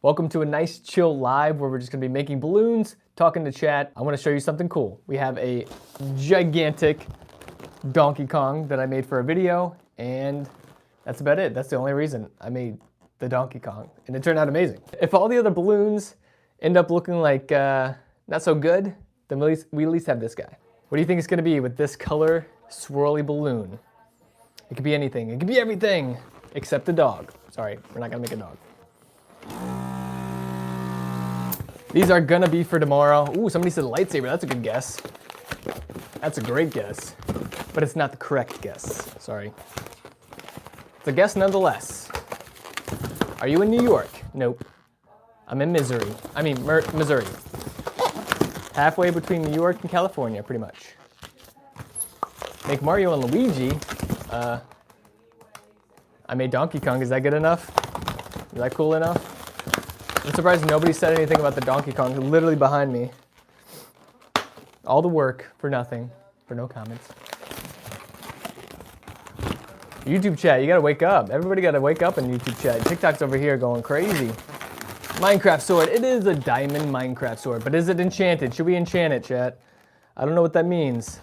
Welcome to a nice chill live where we're just gonna be making balloons, talking to chat. I wanna show you something cool. We have a gigantic Donkey Kong that I made for a video, and that's about it. That's the only reason I made the Donkey Kong, and it turned out amazing. If all the other balloons end up looking like not so good, then we at least have this guy. What do you think it's gonna be with this color swirly balloon? It could be anything. It could be everything except a dog. Sorry, we're not gonna make a dog. These are gonna be for tomorrow. Ooh, somebody said a lightsaber. That's a good guess. That's a great guess, but it's not the correct guess. Sorry. It's a guess nonetheless. Are you in New York? Nope. I'm in Missouri. Missouri. Halfway between New York and California, pretty much. Make Mario and Luigi. I made Donkey Kong. Is that good enough? Is that cool enough? I'm surprised nobody said anything about the Donkey Kong literally behind me. All the work for nothing, for no comments. YouTube chat, you gotta wake up. Everybody gotta wake up in YouTube chat. TikTok's over here going crazy. Minecraft sword. It is a diamond Minecraft sword, but is it enchanted? Should we enchant it, chat? I don't know what that means.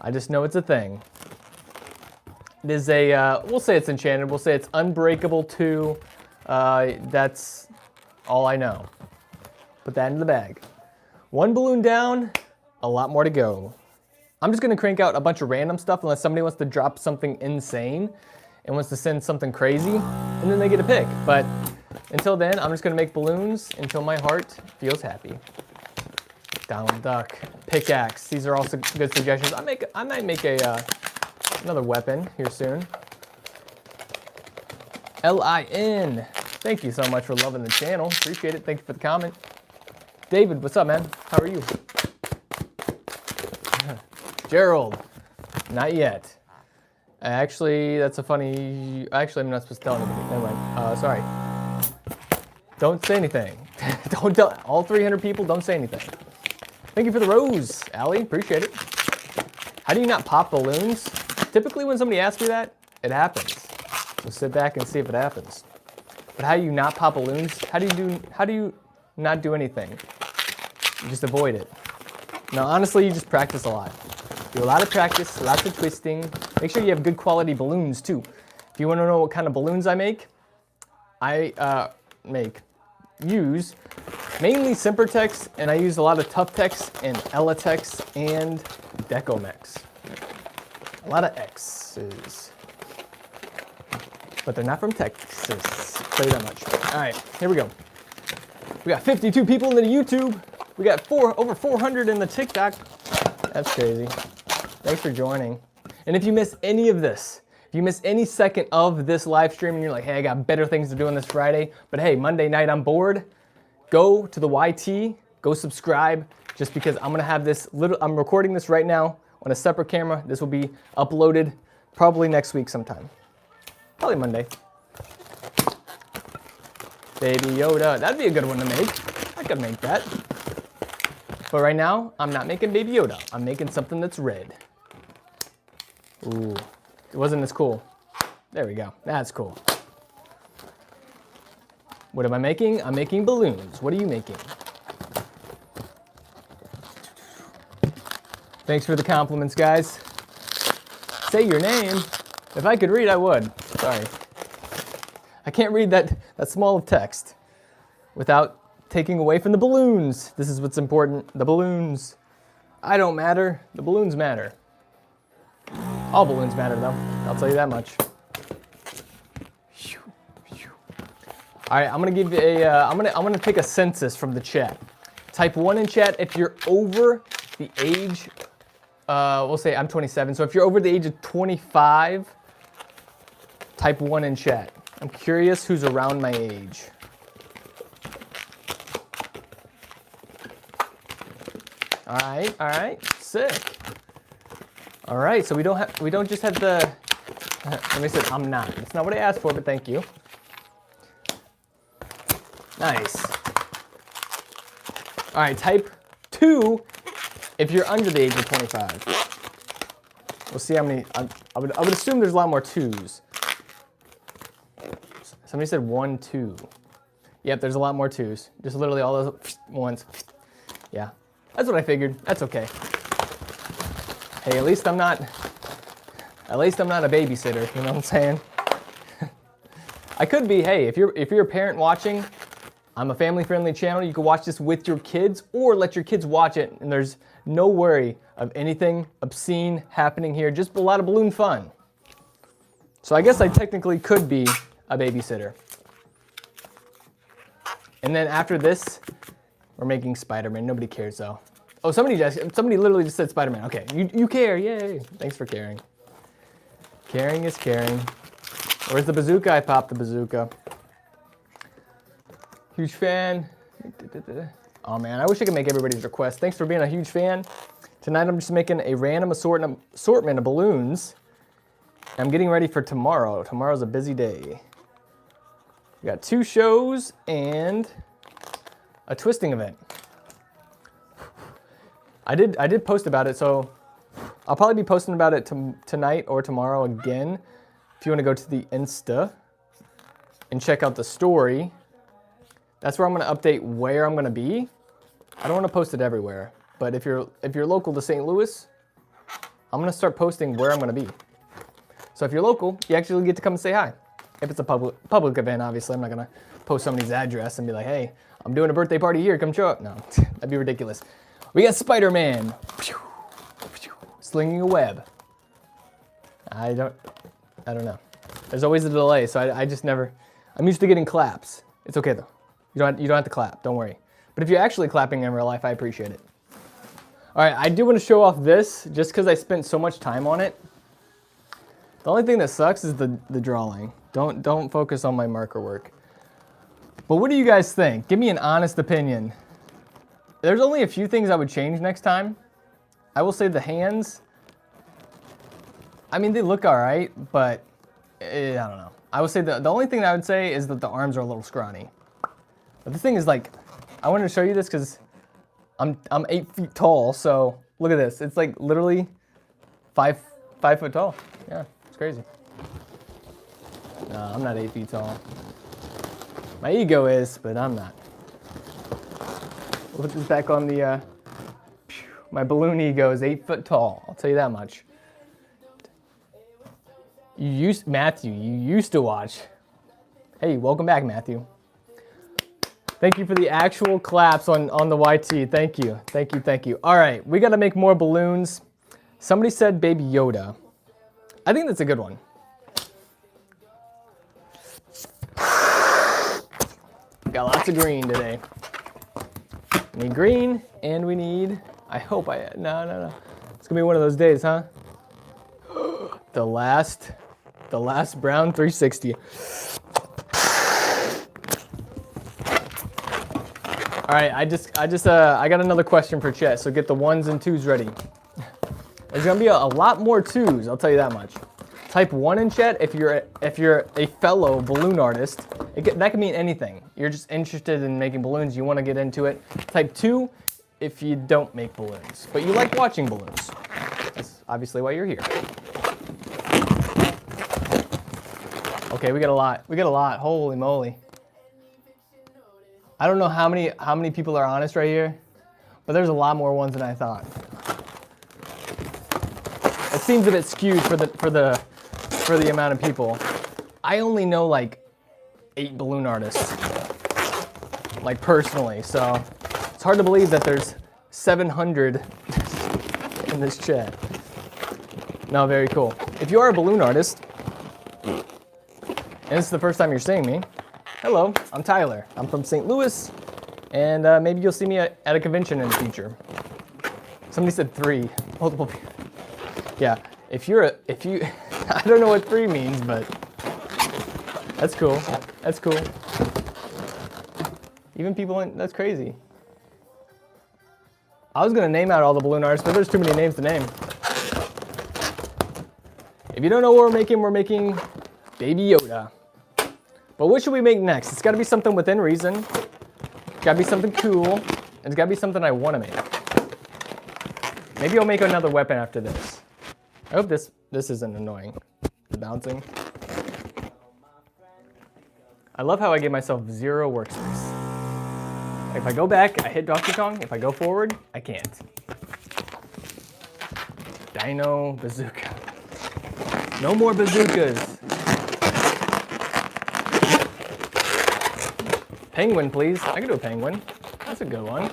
I just know it's a thing. It is a, we'll say it's enchanted. We'll say it's unbreakable 2. That's all I know. Put that in the bag. One balloon down, a lot more to go. I'm just gonna crank out a bunch of random stuff unless somebody wants to drop something insane and wants to send something crazy, and then they get a pick. But until then, I'm just gonna make balloons until my heart feels happy. Donald Duck, pickaxe. These are also good suggestions. I might make a another weapon here soon. Lin. Thank you so much for loving the channel. Appreciate it. Thank you for the comment. David, what's up, man? How are you? Gerald, not yet. Actually, that's a funny. Actually, I'm not supposed to tell anybody. Never mind. Sorry. Don't say anything. Don't tell all 300 people. Don't say anything. Thank you for the rose, Allie. Appreciate it. How do you not pop balloons? Typically, when somebody asks me that, it happens. So sit back and see if it happens. But how do you not pop balloons? How do you not do anything? You just avoid it. No, honestly, you just practice a lot. Do a lot of practice, lots of twisting. Make sure you have good quality balloons too. If you want to know what kind of balloons I make, use mainly Simpertex, and I use a lot of Tuftex and Elatex and Decomex. A lot of X's. But they're not from Texas. Tell you that much. All right, here we go. We got 52 people in the YouTube. We got over 400 in the TikTok. That's crazy. Thanks for joining. And if you miss any of this, if you miss any second of this live stream and you're like, hey, I got better things to do on this Friday, but hey, Monday night I'm bored, go to the YT, go subscribe, just because I'm gonna have this I'm recording this right now on a separate camera. This will be uploaded probably next week sometime. Probably Monday. Baby Yoda. That'd be a good one to make. I could make that. But right now, I'm not making Baby Yoda. I'm making something that's red. Ooh. It wasn't as cool. There we go. That's cool. What am I making? I'm making balloons. What are you making? Thanks for the compliments, guys. Say your name. If I could read, I would. Sorry. I can't read that small of text without taking away from the balloons. This is what's important. The balloons. I don't matter. The balloons matter. All balloons matter, though. I'll tell you that much. All right, I'm gonna give you a. I'm gonna take a census from the chat. Type 1 in chat if you're over the age. We'll say I'm 27. So if you're over the age of 25, type 1 in chat. I'm curious who's around my age. All right, sick. All right, so we don't just have the. Somebody said I'm not. That's not what I asked for, but thank you. Nice. All right, type 2 if you're under the age of 25. We'll see how many. I would assume there's a lot more 2s. Somebody said 1, 2. Yep, there's a lot more 2s. Just literally all those 1s. Yeah, that's what I figured. That's okay. Hey, at least I'm not a babysitter, you know what I'm saying? I could be, hey, if you're a parent watching, I'm a family-friendly channel. You can watch this with your kids or let your kids watch it, and there's no worry of anything obscene happening here, just a lot of balloon fun. So I guess I technically could be a babysitter. And then after this, we're making Spider-Man. Nobody cares though. Oh, somebody literally just said Spider-Man. Okay, you care, yay. Thanks for caring. Caring is caring. Where's the bazooka? I popped the bazooka. Huge fan. Oh man, I wish I could make everybody's request. Thanks for being a huge fan. Tonight I'm just making a random assortment of balloons. I'm getting ready for tomorrow. Tomorrow's a busy day. We got 2 shows and a twisting event. I did post about it, so I'll probably be posting about it tonight or tomorrow again. If you want to go to the Insta and check out the story, that's where I'm going to update where I'm going to be. I don't want to post it everywhere, but if you're local to St. Louis, I'm going to start posting where I'm going to be. So if you're local, you actually get to come and say hi. If it's a public event, obviously, I'm not going to post somebody's address and be like, hey, I'm doing a birthday party here, come show up. No, that'd be ridiculous. We got Spider-Man. Slinging a web. I don't know. There's always a delay, so I just never, I'm used to getting claps. It's okay though. You don't have to clap, don't worry. But if you're actually clapping in real life, I appreciate it. All right, I do want to show off this just because I spent so much time on it. The only thing that sucks is the drawing. Don't focus on my marker work. But what do you guys think? Give me an honest opinion. There's only a few things I would change next time. I will say the hands, I mean, they look all right, but I don't know. I would say the only thing that I would say is that the arms are a little scrawny. But the thing is, like, I wanted to show you this because I'm 8 feet tall, so look at this. It's like literally 5 foot tall. Yeah, it's crazy. No, I'm not 8 feet tall. My ego is, but I'm not. We'll put this back on the, my balloon ego is 8 foot tall. I'll tell you that much. Matthew, you used to watch. Hey, welcome back, Matthew. Thank you for the actual claps on the YT. Thank you, thank you, thank you. All right, we got to make more balloons. Somebody said Baby Yoda. I think that's a good one. Got lots of green today. We need green, and we need, no. It's gonna be one of those days, huh? The last brown 360. All right, I got another question for Chet, so get the 1s and 2s ready. There's gonna be a lot more 2s, I'll tell you that much. Type 1 in chat if you're a fellow balloon artist. That can mean anything. You're just interested in making balloons, you wanna get into it. Type 2 if you don't make balloons, but you like watching balloons. That's obviously why you're here. Okay, we got a lot, holy moly. I don't know how many people are honest right here, but there's a lot more ones than I thought. It seems a bit skewed for the amount of people. I only know like 8 balloon artists, like personally, so it's hard to believe that there's 700 in this chat. No, very cool. If you are a balloon artist, and this is the first time you're seeing me, hello, I'm Tyler. I'm from St. Louis, and maybe you'll see me at a convention in the future. Somebody said 3, multiple people. Yeah, if you, I don't know what 3 means, but that's cool. That's cool. Even people, that's crazy. I was gonna name out all the balloon artists, but there's too many names to name. If you don't know what we're making Baby Yoda. But what should we make next? It's gotta be something within reason. It's gotta be something cool. And it's gotta be something I wanna make. Maybe I'll make another weapon after this. I hope this isn't annoying. The bouncing. I love how I give myself 0 workspace. If I go back, I hit Donkey Kong. If I go forward, I can't. Dino bazooka. No more bazookas. Penguin, please. I can do a penguin. That's a good one.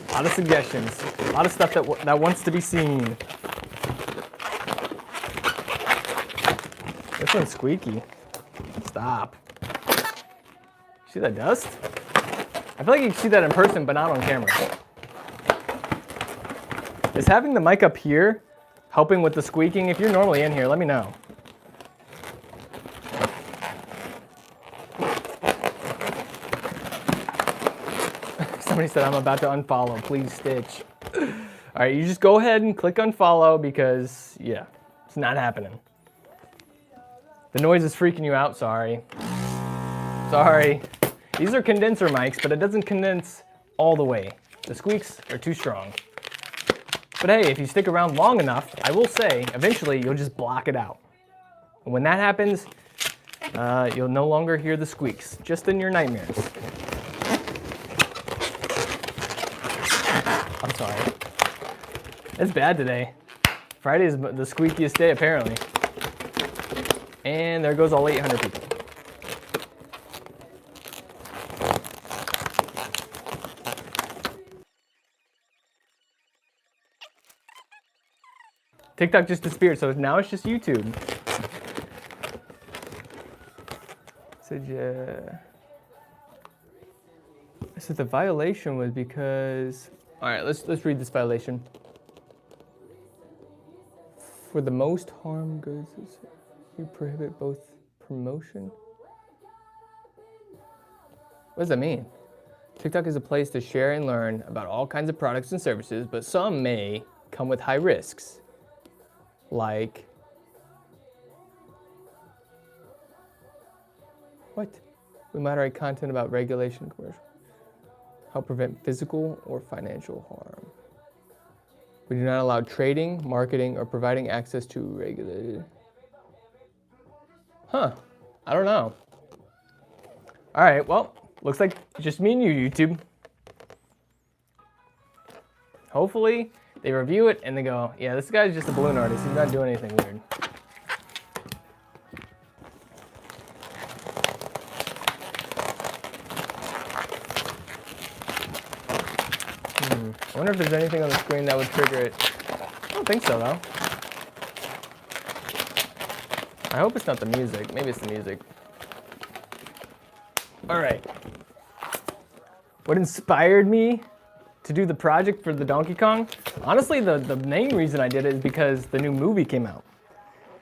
A lot of suggestions. A lot of stuff that wants to be seen. This one's squeaky. Stop. See that dust? I feel like you can see that in person, but not on camera. Is having the mic up here helping with the squeaking? If you're normally in here, let me know. Somebody said I'm about to unfollow. Please, Stitch. All right, you just go ahead and click unfollow because, yeah, it's not happening. The noise is freaking you out, sorry. Sorry. These are condenser mics, but it doesn't condense all the way. The squeaks are too strong. But hey, if you stick around long enough, I will say, eventually you'll just block it out. And when that happens, you'll no longer hear the squeaks, just in your nightmares. I'm sorry. It's bad today. Friday is the squeakiest day, apparently. And there goes all 800 people. TikTok just disappeared, so now it's just YouTube. So the violation was because... All right, let's read this violation. For the most harm goods, you prohibit both promotion. What does that mean? TikTok is a place to share and learn about all kinds of products and services, but some may come with high risks. Like, what? We moderate content about regulation commercial. Help prevent physical or financial harm. We do not allow trading, marketing, or providing access to regulated. Huh, I don't know. All right, well, looks like just me and you, YouTube. Hopefully, they review it and they go, yeah, this guy's just a balloon artist. He's not doing anything weird. I wonder if there's anything on the screen that would trigger it. I don't think so, though. I hope it's not the music. Maybe it's the music. All right. What inspired me to do the project for the Donkey Kong? Honestly, the main reason I did it is because the new movie came out.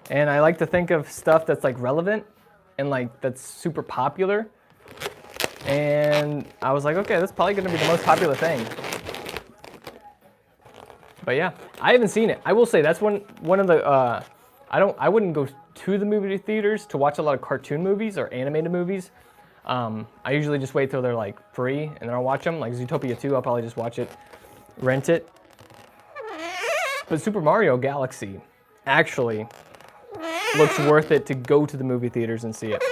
And I like to think of stuff that's like relevant and like that's super popular. And I was like, okay, that's probably gonna be the most popular thing. But yeah, I haven't seen it. I will say that's one of the, I wouldn't go to the movie theaters to watch a lot of cartoon movies or animated movies. I usually just wait till they're like free and then I'll watch them. Like Zootopia 2, I'll probably just watch it, rent it. But Super Mario Galaxy actually looks worth it to go to the movie theaters and see it.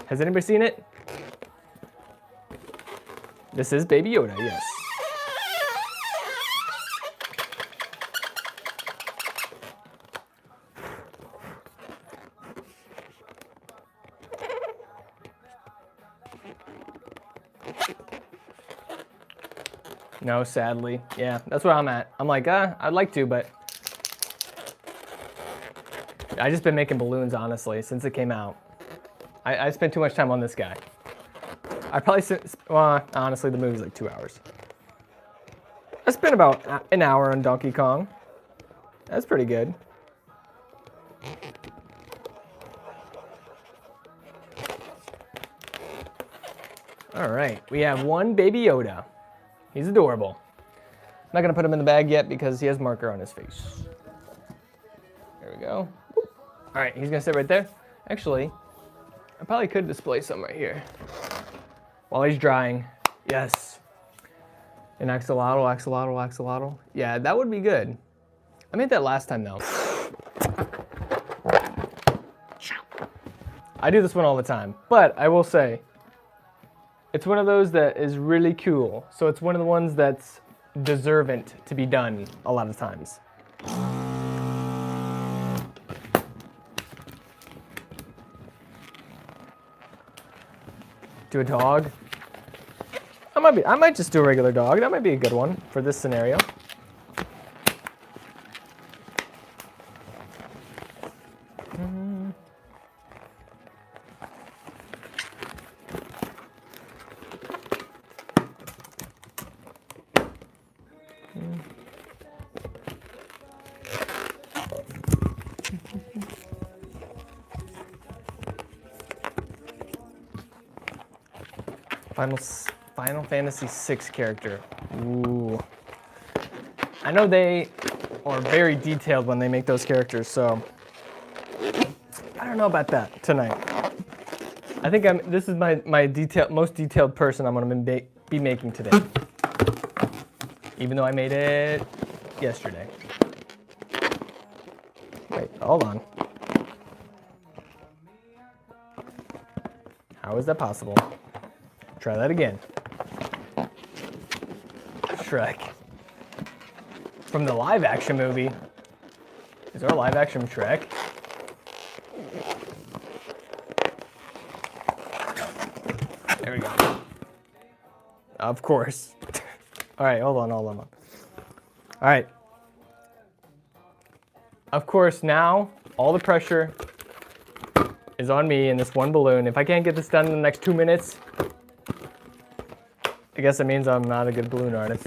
Has anybody seen it? This is Baby Yoda, yes. No, sadly. Yeah, that's where I'm at. I'm like, I'd like to, but I just been making balloons, honestly, since it came out. I spent too much time on this guy. I probably well, honestly, the movie's like 2 hours. I spent about an hour on Donkey Kong. That's pretty good. All right, we have one Baby Yoda. He's adorable. I'm not gonna put him in the bag yet because he has marker on his face. There we go. All right, he's gonna sit right there. Actually, I probably could display some right here. While he's drying, yes. An axolotl, axolotl, axolotl. Yeah, that would be good. I made that last time though. I do this one all the time, but I will say, it's one of those that is really cool. So it's one of the ones that's deserving to be done a lot of times. Do a dog. I might just do a regular dog. That might be a good one for this scenario. Final Fantasy VI character. Ooh. I know they are very detailed when they make those characters, so I don't know about that tonight. I think this is my most detailed person I'm going to be making today. Even though I made it yesterday. Wait, hold on. How is that possible? Try that again. Shrek. From the live action movie. Is there a live action Shrek? There we go. Of course. All right, hold on. All right. Of course, now all the pressure is on me in this one balloon. If I can't get this done in the next 2 minutes, I guess it means I'm not a good balloon artist.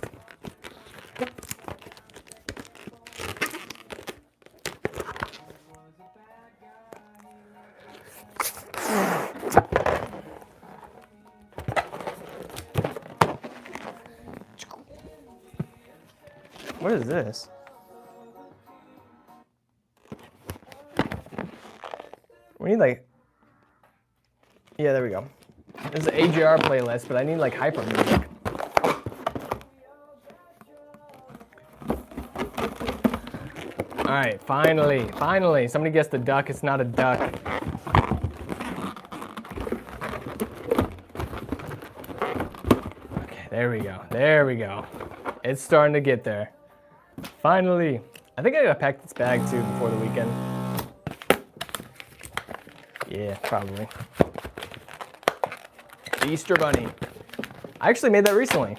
What is this? We need like... Yeah, there we go. There's an AGR playlist, but I need like hyper music. All right, finally. Somebody guessed the duck. It's not a duck. Okay, there we go. It's starting to get there. Finally. I think I gotta pack this bag too before the weekend. Yeah, probably. The Easter Bunny. I actually made that recently.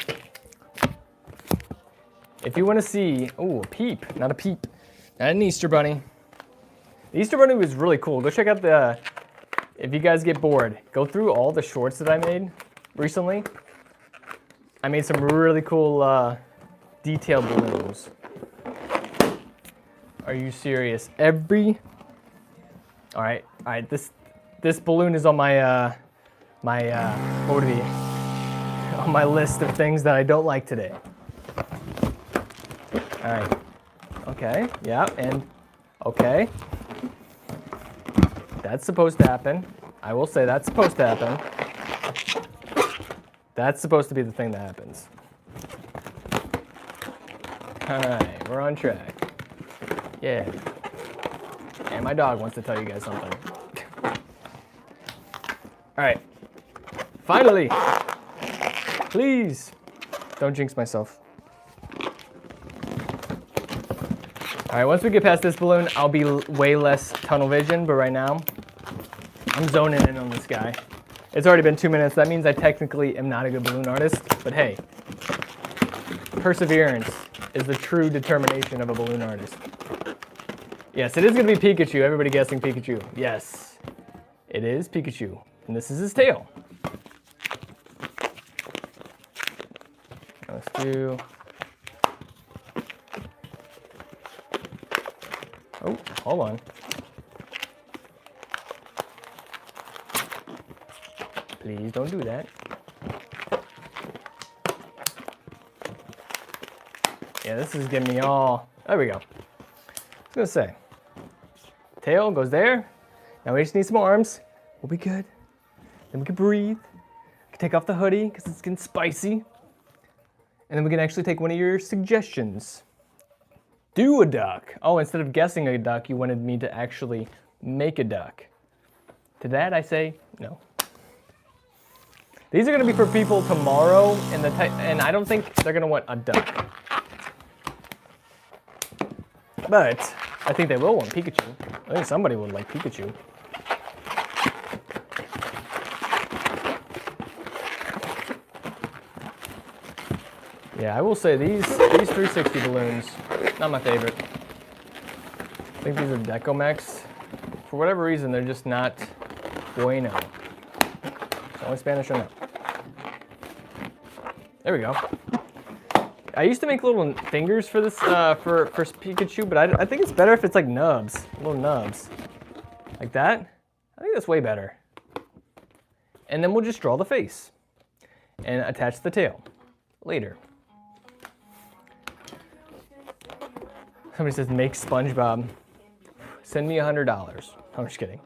If you want to see, ooh, a peep, not a peep, not an Easter Bunny. The Easter Bunny was really cool. Go check out if you guys get bored, go through all the shorts that I made recently. I made some really cool detailed balloons. Are you serious? All right, this balloon is on my, what would it be? On my list of things that I don't like today. All right. Okay. Yeah. And okay. That's supposed to happen. I will say that's supposed to happen. That's supposed to be the thing that happens. All right. We're on track. Yeah. And my dog wants to tell you guys something. All right. Finally. Please. Don't jinx myself. All right, once we get past this balloon, I'll be way less tunnel vision, but right now, I'm zoning in on this guy. It's already been 2 minutes. That means I technically am not a good balloon artist, but hey, perseverance is the true determination of a balloon artist. Yes, it is going to be Pikachu. Everybody guessing Pikachu. Yes, it is Pikachu, and this is his tail. Let's do... Oh, hold on. Please don't do that. Yeah, this is getting me all... There we go. I was going to say. Tail goes there. Now we just need some arms. We'll be good. Then we can breathe. We can take off the hoodie because it's getting spicy. And then we can actually take one of your suggestions. Do a duck. Oh, instead of guessing a duck, you wanted me to actually make a duck. To that, I say no. These are going to be for people tomorrow, and I don't think they're going to want a duck. But I think they will want Pikachu. I think somebody would like Pikachu. Yeah, I will say these 360 balloons, not my favorite. I think these are Decomex. For whatever reason, they're just not bueno. Only Spanish or no. There we go. I used to make little fingers for this, for Pikachu, but I think it's better if it's like nubs, little nubs. Like that. I think that's way better. And then we'll just draw the face and attach the tail later. Somebody says, make SpongeBob. Send me $100. I'm just kidding.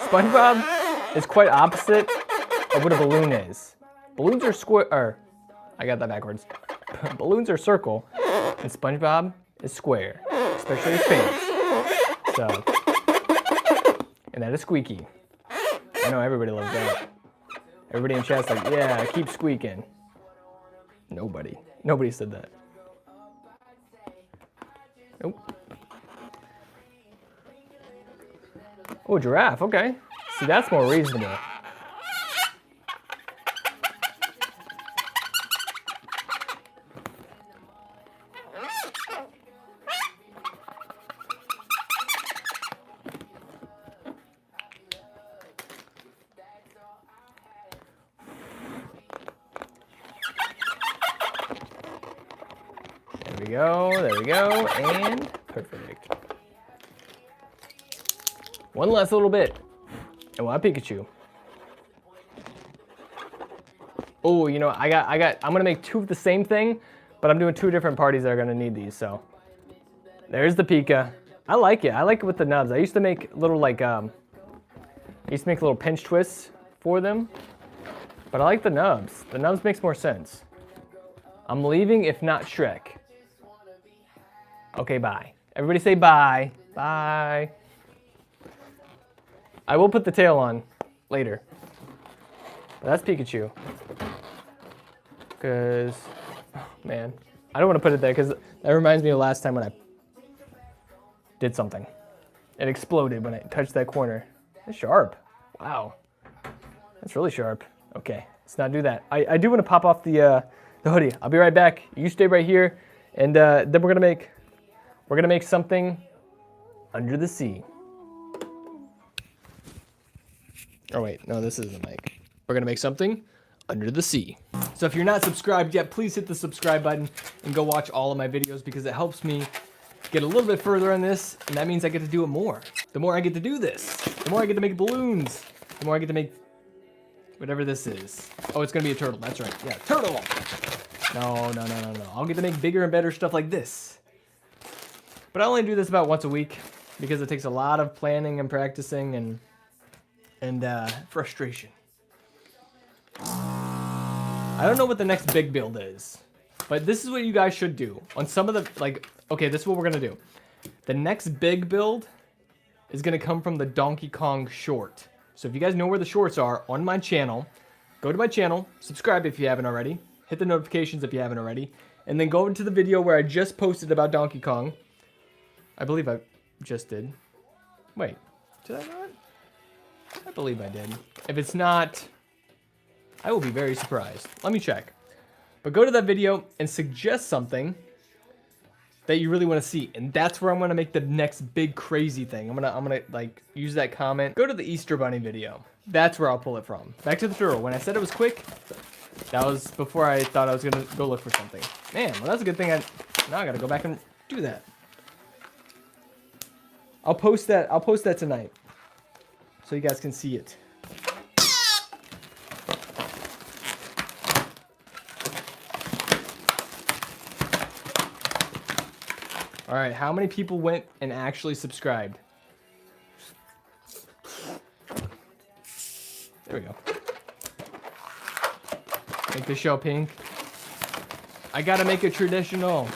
SpongeBob is quite opposite of what a balloon is. Balloons are square, or I got that backwards. Balloons are circle, and SpongeBob is square, especially his pants. So, and that is squeaky. I know everybody loves that. Everybody in chat's like, yeah, keep squeaking. Nobody said that. Nope. Oh, giraffe, okay. See, that's more reasonable. There we go, and perfect. One last little bit, and we'll have Pikachu. Oh, you know, I'm gonna make two of the same thing, but I'm doing two different parties that are gonna need these, so. There's the Pika. I like it with the nubs. I used to make little little pinch twists for them, but I like the nubs. The nubs makes more sense. I'm leaving if not Shrek. Okay, bye. Everybody say bye. Bye. I will put the tail on later. But that's Pikachu. Because, oh, man. I don't want to put it there because that reminds me of last time when I did something. It exploded when I touched that corner. It's sharp. Wow. That's really sharp. Okay, let's not do that. I do want to pop off the hoodie. I'll be right back. You stay right here. And then we're gonna make something under the sea. Oh wait, no, this isn't the mic. We're gonna make something under the sea. So if you're not subscribed yet, please hit the subscribe button and go watch all of my videos because it helps me get a little bit further on this, and that means I get to do it more. The more I get to do this, the more I get to make balloons, the more I get to make whatever this is. Oh, it's gonna be a turtle, that's right. Yeah, turtle. No. I'll get to make bigger and better stuff like this. But I only do this about once a week because it takes a lot of planning and practicing and frustration. I don't know what the next big build is, but this is what you guys should do. On some of the, okay, this is what we're gonna do. The next big build is gonna come from the Donkey Kong short. So if you guys know where the shorts are on my channel, go to my channel, subscribe if you haven't already, hit the notifications if you haven't already, and then go into the video where I just posted about Donkey Kong. I believe I just did. Wait, did I not? I believe I did. If it's not, I will be very surprised. Let me check. But go to that video and suggest something that you really want to see, and that's where I'm gonna make the next big crazy thing. I'm gonna like use that comment. Go to the Easter Bunny video. That's where I'll pull it from. Back to the turtle. When I said it was quick, that was before I thought I was gonna go look for something. Man, well that's a good thing. Now I gotta go back and do that. I'll post that tonight, so you guys can see it. All right, how many people went and actually subscribed? There we go. Make the shell pink. I gotta make it traditional.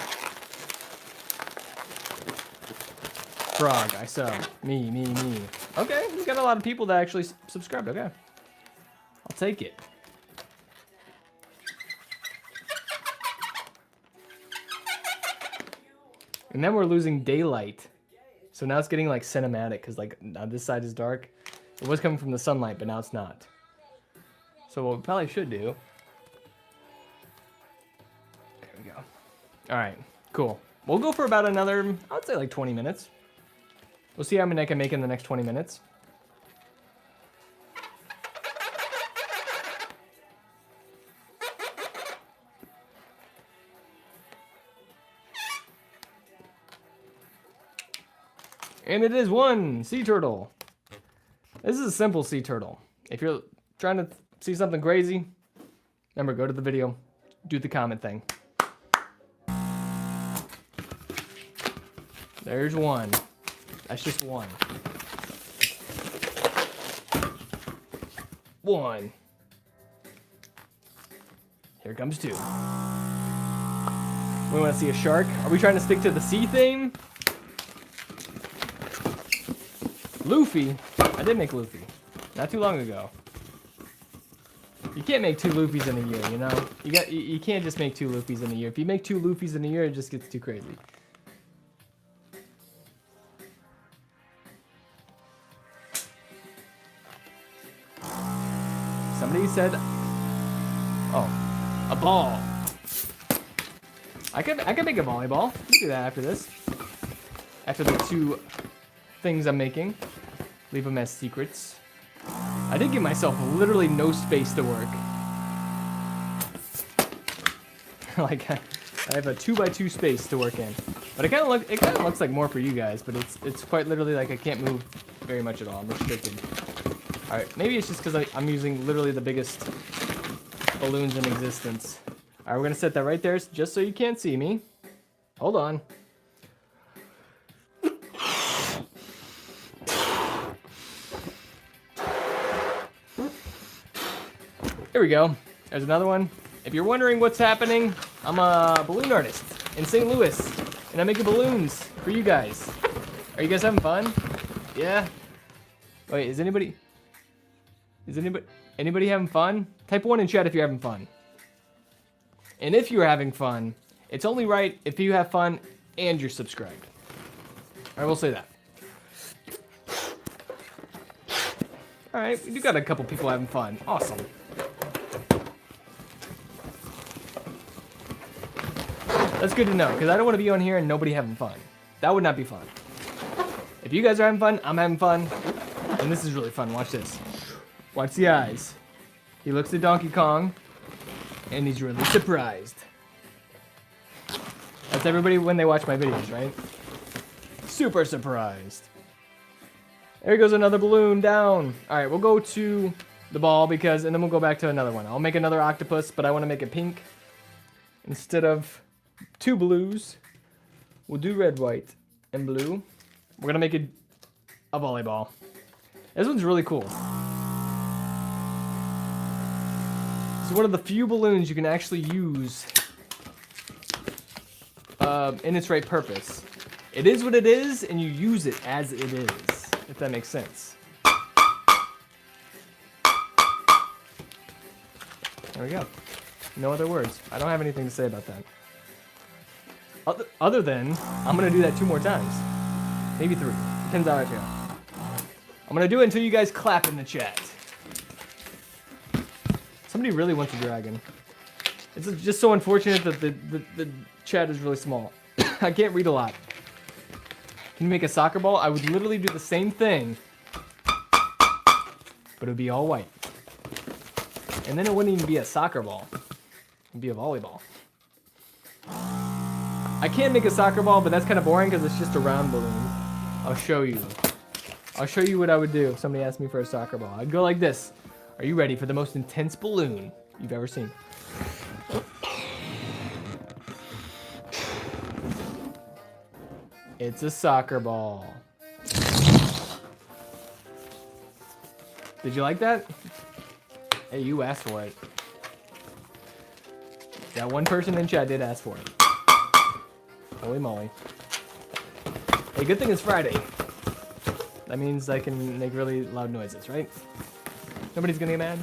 Frog, I sub. Me. Okay, we got a lot of people that actually subscribed. Okay. I'll take it. And then we're losing daylight. So now it's getting like cinematic because like now this side is dark. It was coming from the sunlight, but now it's not. So what we probably should do. There we go. All right, cool. We'll go for about another, I would say like 20 minutes. We'll see how many I can make in the next 20 minutes. And it is one sea turtle. This is a simple sea turtle. If you're trying to see something crazy, remember, go to the video, do the comment thing. There's one. That's just one. One. Here comes two. We want to see a shark. Are we trying to stick to the sea theme? Luffy. I did make Luffy. Not too long ago. You can't make 2 Luffys in a year, you know? You can't just make 2 Luffys in a year. If you make 2 Luffys in a year, it just gets too crazy. Somebody said, oh, a ball. I could make a volleyball. We can do that after this. After the 2 things I'm making. Leave them as secrets. I did give myself literally no space to work. Like I have a 2x2 space to work in, but it kind of looks like more for you guys. But it's quite literally like I can't move very much at all. I'm restricted. All right, maybe it's just because I'm using literally the biggest balloons in existence. All right, we're gonna set that right there just so you can't see me. Hold on. Here we go. There's another one. If you're wondering what's happening, I'm a balloon artist in St. Louis, and I'm making balloons for you guys. Are you guys having fun? Yeah? Wait, is anybody having fun? Type 1 in chat if you're having fun. And if you're having fun, it's only right if you have fun and you're subscribed. I will say that. All right, we do got a couple people having fun. Awesome. That's good to know, because I don't want to be on here and nobody having fun. That would not be fun. If you guys are having fun, I'm having fun. And this is really fun. Watch this. Watch the eyes. He looks at Donkey Kong, and he's really surprised. That's everybody when they watch my videos, right? Super surprised. There goes another balloon down. All right, we'll go to the ball and then we'll go back to another one. I'll make another octopus, but I want to make it pink. Instead of 2 blues, we'll do red, white, and blue. We're gonna make it a volleyball. This one's really cool. It's one of the few balloons you can actually use in its right purpose. It is what it is, and you use it as it is, if that makes sense. There we go. No other words. I don't have anything to say about that. Other than, I'm going to do that 2 more times. Maybe 3. Depends how I feel. I'm going to do it until you guys clap in the chat. Somebody really wants a dragon. It's just so unfortunate that the chat is really small. I can't read a lot. Can you make a soccer ball? I would literally do the same thing, but it would be all white. And then it wouldn't even be a soccer ball. It would be a volleyball. I can make a soccer ball, but that's kind of boring because it's just a round balloon. I'll show you. I'll show you what I would do if somebody asked me for a soccer ball. I'd go like this. Are you ready for the most intense balloon you've ever seen? It's a soccer ball. Did you like that? Hey, you asked for it. That one person in chat did ask for it. Holy moly. Hey, good thing it's Friday. That means I can make really loud noises, right? Nobody's gonna get mad.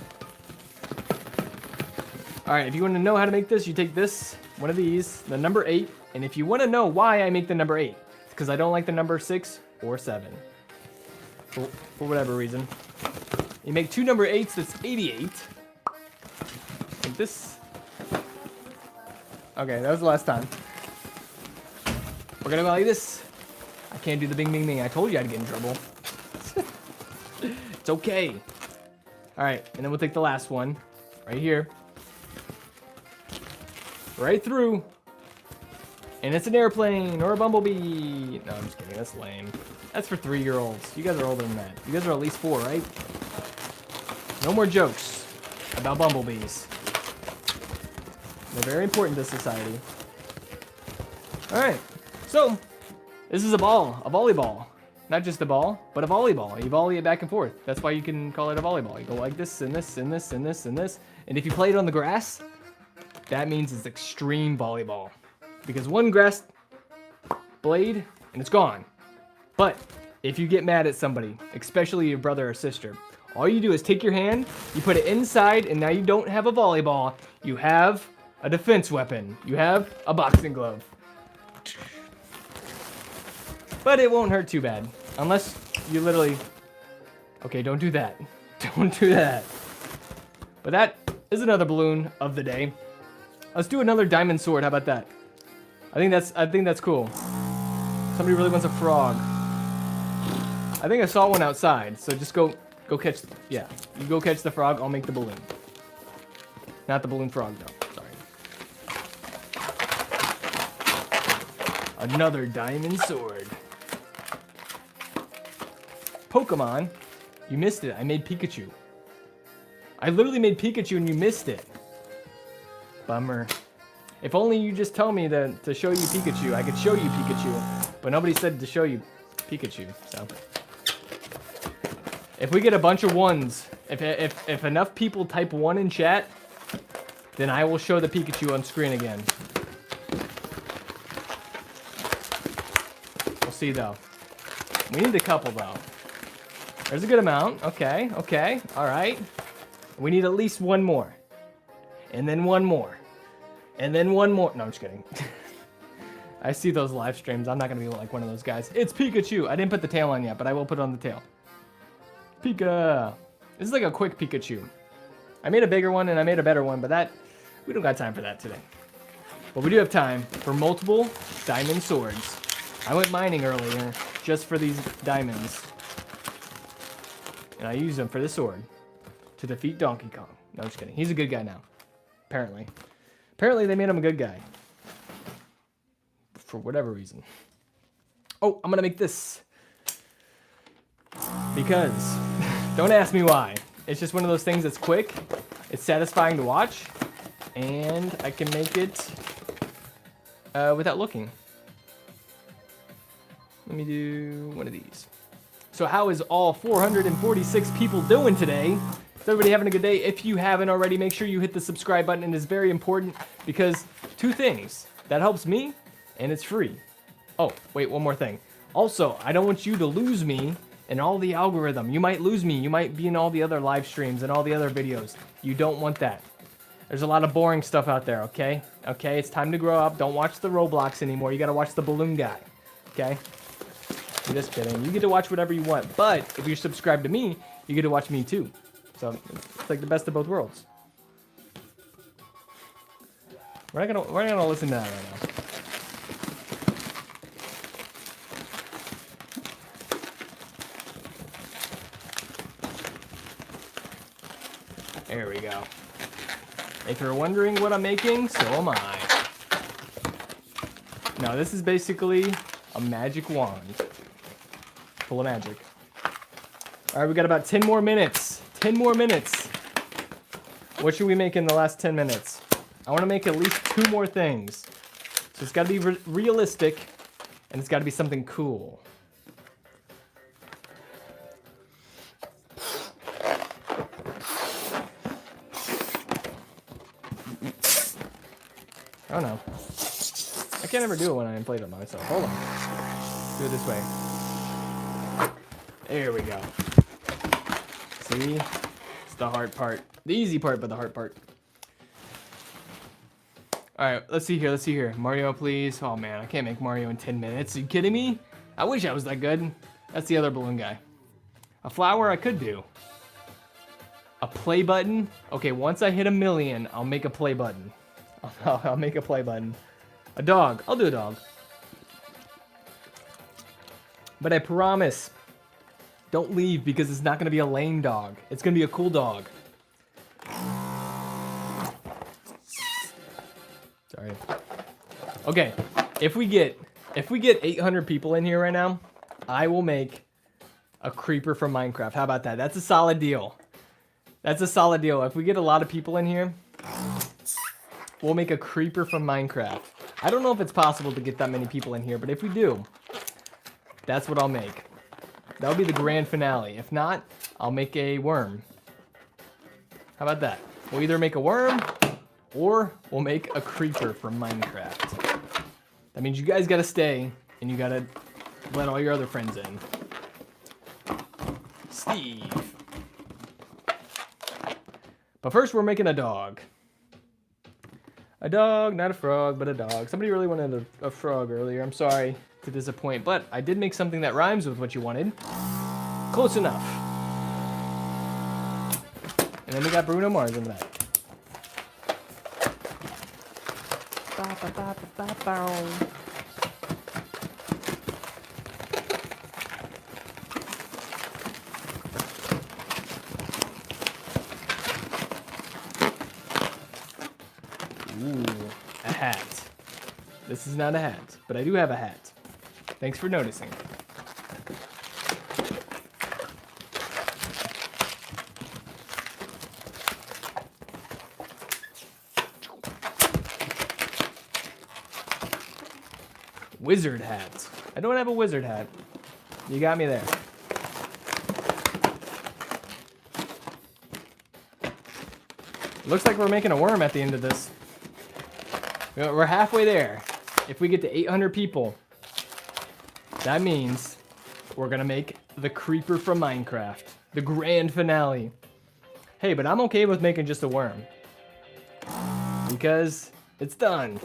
All right, if you want to know how to make this, you take this, one of these, the number 8, and if you want to know why I make the number 8, it's because I don't like the number 6 or 7. For whatever reason. You make 2 number 8s, that's 88. Like this. Okay, that was the last time. We're gonna go like this. I can't do the bing bing bing. I told you I'd get in trouble. It's okay. All right, and then we'll take the last one right here. Right through. And it's an airplane or a bumblebee. No, I'm just kidding. That's lame. That's for 3-year-olds. You guys are older than that. You guys are at least 4, right? No more jokes about bumblebees. They're very important to society. All right. So, this is a ball, a volleyball. Not just a ball, but a volleyball. You volley it back and forth. That's why you can call it a volleyball. You go like this and this and this and this and this. And if you play it on the grass, that means it's extreme volleyball. Because one grass blade and it's gone. But if you get mad at somebody, especially your brother or sister, all you do is take your hand, you put it inside, and now you don't have a volleyball. You have a defense weapon. You have a boxing glove. But it won't hurt too bad. Unless you literally... Okay, don't do that. Don't do that. But that is another balloon of the day. Let's do another diamond sword. How about that? I think that's cool. Somebody really wants a frog. I think I saw one outside. So just go catch. Yeah, you go catch the frog. I'll make the balloon. Not the balloon frog though. Sorry. Another diamond sword. Pokemon, you missed it. I made Pikachu. I literally made Pikachu and you missed it. Bummer. If only you just tell me to show you Pikachu, I could show you Pikachu. But nobody said to show you Pikachu, so. If we get a bunch of 1s, if enough people type 1 in chat, then I will show the Pikachu on screen again. We'll see though. We need a couple though. There's a good amount. Okay, okay, all right. We need at least 1 more. And then 1 more. And then 1 more. No, I'm just kidding. I see those live streams. I'm not going to be like one of those guys. It's Pikachu. I didn't put the tail on yet, but I will put it on the tail. Pika. This is like a quick Pikachu. I made a bigger one and I made a better one, but we don't got time for that today. But we do have time for multiple diamond swords. I went mining earlier just for these diamonds. And I used them for the sword to defeat Donkey Kong. No, I'm just kidding. He's a good guy now. Apparently. Apparently they made him a good guy. For whatever reason. Oh, I'm gonna make this. Because, don't ask me why. It's just one of those things that's quick. It's satisfying to watch. And I can make it without looking. Let me do one of these. So how is all 446 people doing today? Is everybody having a good day? If you haven't already, make sure you hit the subscribe button. It is very important because 2 things. That helps me and it's free. Oh, wait, one more thing. Also, I don't want you to lose me in all the algorithm. You might lose me. You might be in all the other live streams and all the other videos. You don't want that. There's a lot of boring stuff out there, okay? Okay, it's time to grow up. Don't watch the Roblox anymore. You gotta watch the balloon guy, okay? I'm just kidding. You get to watch whatever you want, but if you're subscribed to me, you get to watch me too. So it's like the best of both worlds. We're not gonna listen to that right now. There we go. If you're wondering what I'm making, so am I. Now this is basically a magic wand. Full of magic. Alright, we got about 10 more minutes. 10 more minutes. What should we make in the last 10 minutes? I want to make at least 2 more things. So it's got to be realistic, and it's got to be something cool. I don't know. I can't ever do it when I inflate it myself. Hold on. Do it this way. There we go. See? It's the hard part. The easy part, but the hard part. Alright, let's see here. Mario, please. Oh man, I can't make Mario in 10 minutes. Are you kidding me? I wish I was that good. That's the other balloon guy. A flower I could do. A play button. Okay, once I hit 1 million, I'll make a play button. I'll make a play button. A dog. I'll do a dog. But I promise, don't leave because it's not going to be a lame dog. It's going to be a cool dog. Sorry. Okay, if we get 800 people in here right now, I will make a creeper from Minecraft. How about that? That's a solid deal. That's a solid deal. If we get a lot of people in here, we'll make a creeper from Minecraft. I don't know if it's possible to get that many people in here, but if we do, that's what I'll make. That'll be the grand finale. If not, I'll make a worm. How about that? We'll either make a worm or we'll make a creeper from Minecraft. That means you guys gotta stay and you gotta let all your other friends in. Steve. But first we're making a dog. A dog, not a frog, but a dog. Somebody really wanted a frog earlier. I'm sorry to disappoint, but I did make something that rhymes with what you wanted. Close enough. And then we got Bruno Mars in that. Ooh, a hat. This is not a hat, but I do have a hat. Thanks for noticing. Wizard hat. I don't have a wizard hat. You got me there. Looks like we're making a worm at the end of this. We're halfway there. If we get to 800 people, that means we're gonna make the creeper from Minecraft. The grand finale. Hey, but I'm okay with making just a worm. Because it's done.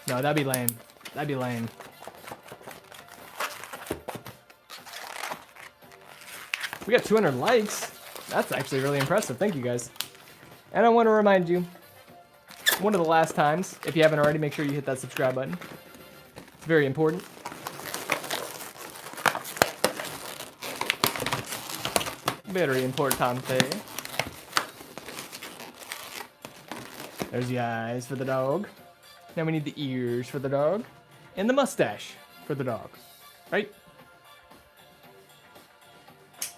No, that'd be lame. That'd be lame. We got 200 likes. That's actually really impressive. Thank you guys. And I want to remind you, one of the last times, if you haven't already, make sure you hit that subscribe button. It's very important. Very importante. There's the eyes for the dog. Now we need the ears for the dog. And the mustache for the dog. Right?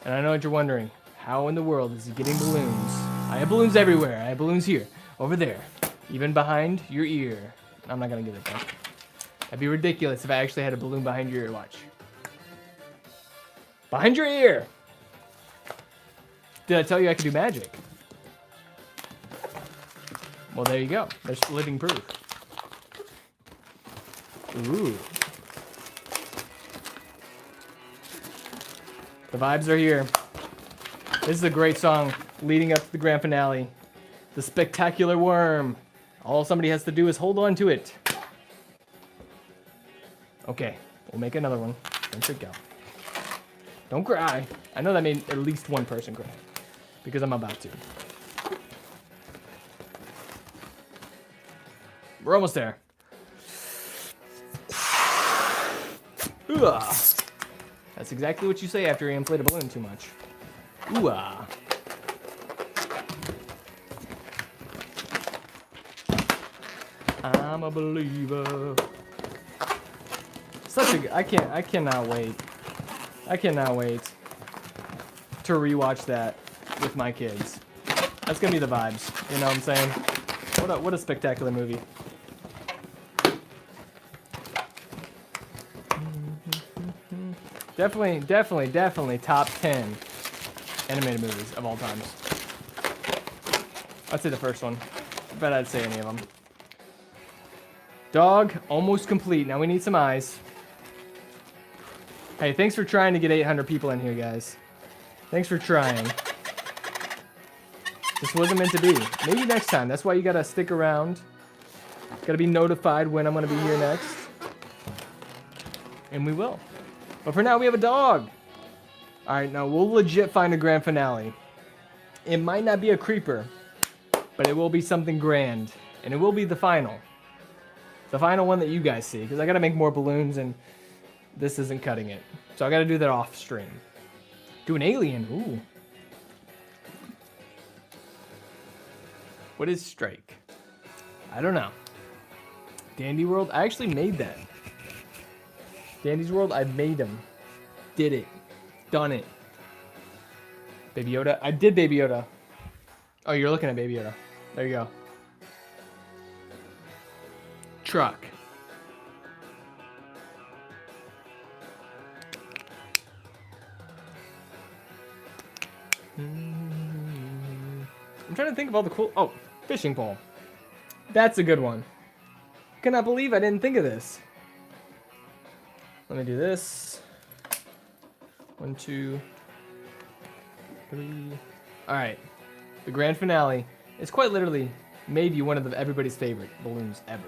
And I know what you're wondering. How in the world is he getting balloons? I have balloons everywhere. I have balloons here. Over there. Even behind your ear. I'm not going to get it though. That'd be ridiculous if I actually had a balloon behind your ear. Watch. Behind your ear! Did I tell you I could do magic? Well, there you go. There's living proof. Ooh. The vibes are here. This is a great song leading up to the grand finale. The spectacular worm. All somebody has to do is hold on to it. Okay, we'll make another one. Don't freak out. Don't cry. I know that made at least one person cry. Because I'm about to. We're almost there. Ooh-ah. That's exactly what you say after you inflate a balloon too much. Ooh-ah. I'm a believer. I cannot wait. I cannot wait to rewatch that with my kids. That's gonna be the vibes. You know what I'm saying? What a spectacular movie. Definitely top 10 animated movies of all times. I'd say the first one. I bet I'd say any of them. Dog, almost complete. Now we need some eyes. Hey, thanks for trying to get 800 people in here, guys. Thanks for trying. This wasn't meant to be. Maybe next time. That's why you gotta stick around. Gotta be notified when I'm gonna be here next. And we will. But for now, we have a dog. Alright, now we'll legit find a grand finale. It might not be a creeper, but it will be something grand. And it will be the final. The final one that you guys see. Because I gotta make more balloons and this isn't cutting it. So I gotta do that off stream. Do an alien. Ooh. What is strike? I don't know. Dandy World? I actually made that. Dandy's World, I made them. Did it. Done it. Baby Yoda? I did Baby Yoda. Oh, you're looking at Baby Yoda. There you go. Truck. I'm trying to think of all the cool... Oh, fishing pole. That's a good one. Cannot believe I didn't think of this. Let me do this. 1, 2, 3. All right. The grand finale is quite literally maybe one of everybody's favorite balloons ever.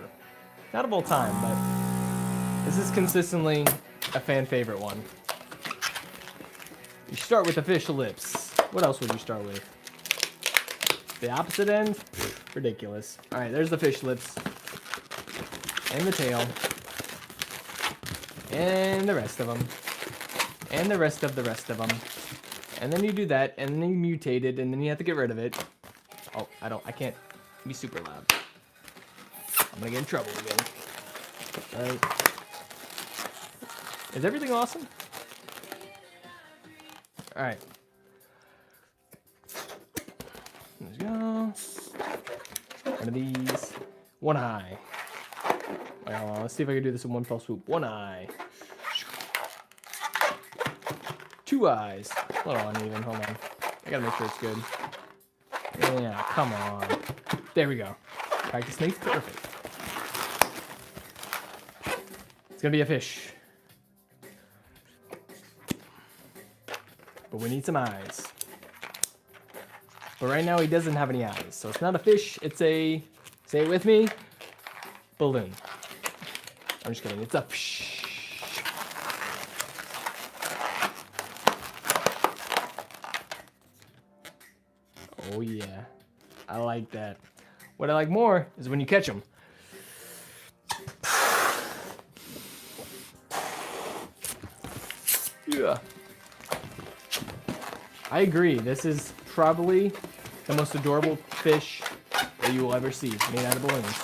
Not of all time, but this is consistently a fan favorite one. You start with the fish lips. What else would you start with? The opposite end? Ridiculous. All right, there's the fish lips. And the tail. And the rest of them. And the rest of them. And then you do that, and then you mutate it, and then you have to get rid of it. Oh, I can't be super loud. I'm gonna get in trouble again. All right. Is everything awesome? All right. Let's go. One of these. One eye. Wait, hold on. Let's see if I can do this in one fell swoop. One eye. 2 eyes. A little uneven. Hold on. I gotta make sure it's good. Yeah, come on. There we go. Practice makes perfect. It's gonna be a fish. But we need some eyes. But right now he doesn't have any eyes. So it's not a fish, it's a, say it with me, balloon. I'm just kidding, it's a fish. Oh yeah, I like that. What I like more is when you catch them. Yeah. I agree, this is probably the most adorable fish that you will ever see made out of balloons.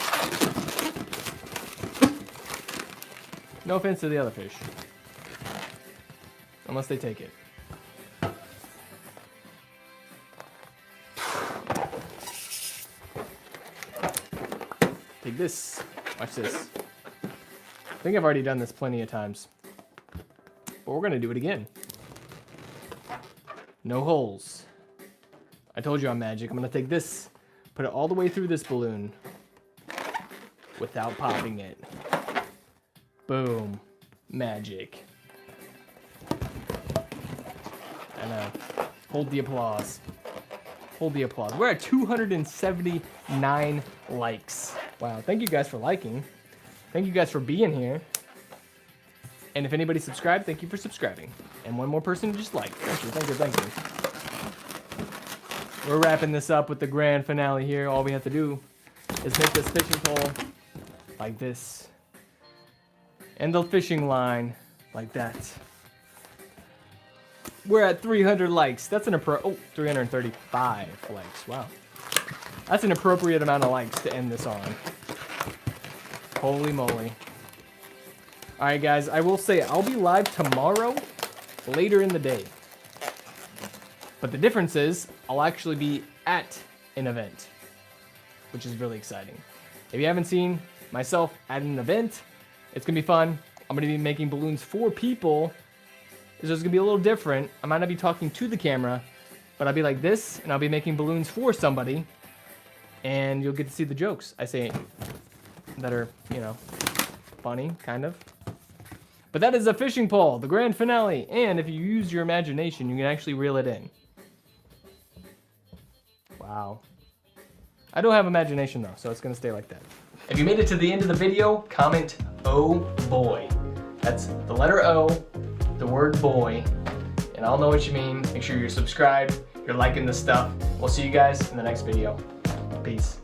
No offense to the other fish. Unless they take it. Take this. Watch this. I think I've already done this plenty of times. But we're going to do it again. No holes. I told you I'm magic. I'm going to take this, put it all the way through this balloon without popping it. Boom. Magic. I know. Hold the applause. Hold the applause. We're at 279 likes. Wow. Thank you guys for liking. Thank you guys for being here. And if anybody subscribed, thank you for subscribing. And one more person just liked. Thank you, thank you, thank you. We're wrapping this up with the grand finale here. All we have to do is make this fishing pole like this. And the fishing line like that. We're at 300 likes. That's an 335 likes. Wow. That's an appropriate amount of likes to end this on. Holy moly. Alright guys, I will say I'll be live tomorrow, later in the day. But the difference is, I'll actually be at an event, which is really exciting. If you haven't seen myself at an event, it's going to be fun. I'm going to be making balloons for people. It's just going to be a little different. I might not be talking to the camera, but I'll be like this, and I'll be making balloons for somebody. And you'll get to see the jokes I say that are, you know, funny, kind of. But that is a fishing pole, the grand finale. And if you use your imagination, you can actually reel it in. Wow. I don't have imagination though, so it's gonna stay like that. If you made it to the end of the video, comment "oh boy." That's the letter O, the word boy, and I'll know what you mean. Make sure you're subscribed, you're liking the stuff. We'll see you guys in the next video. Peace.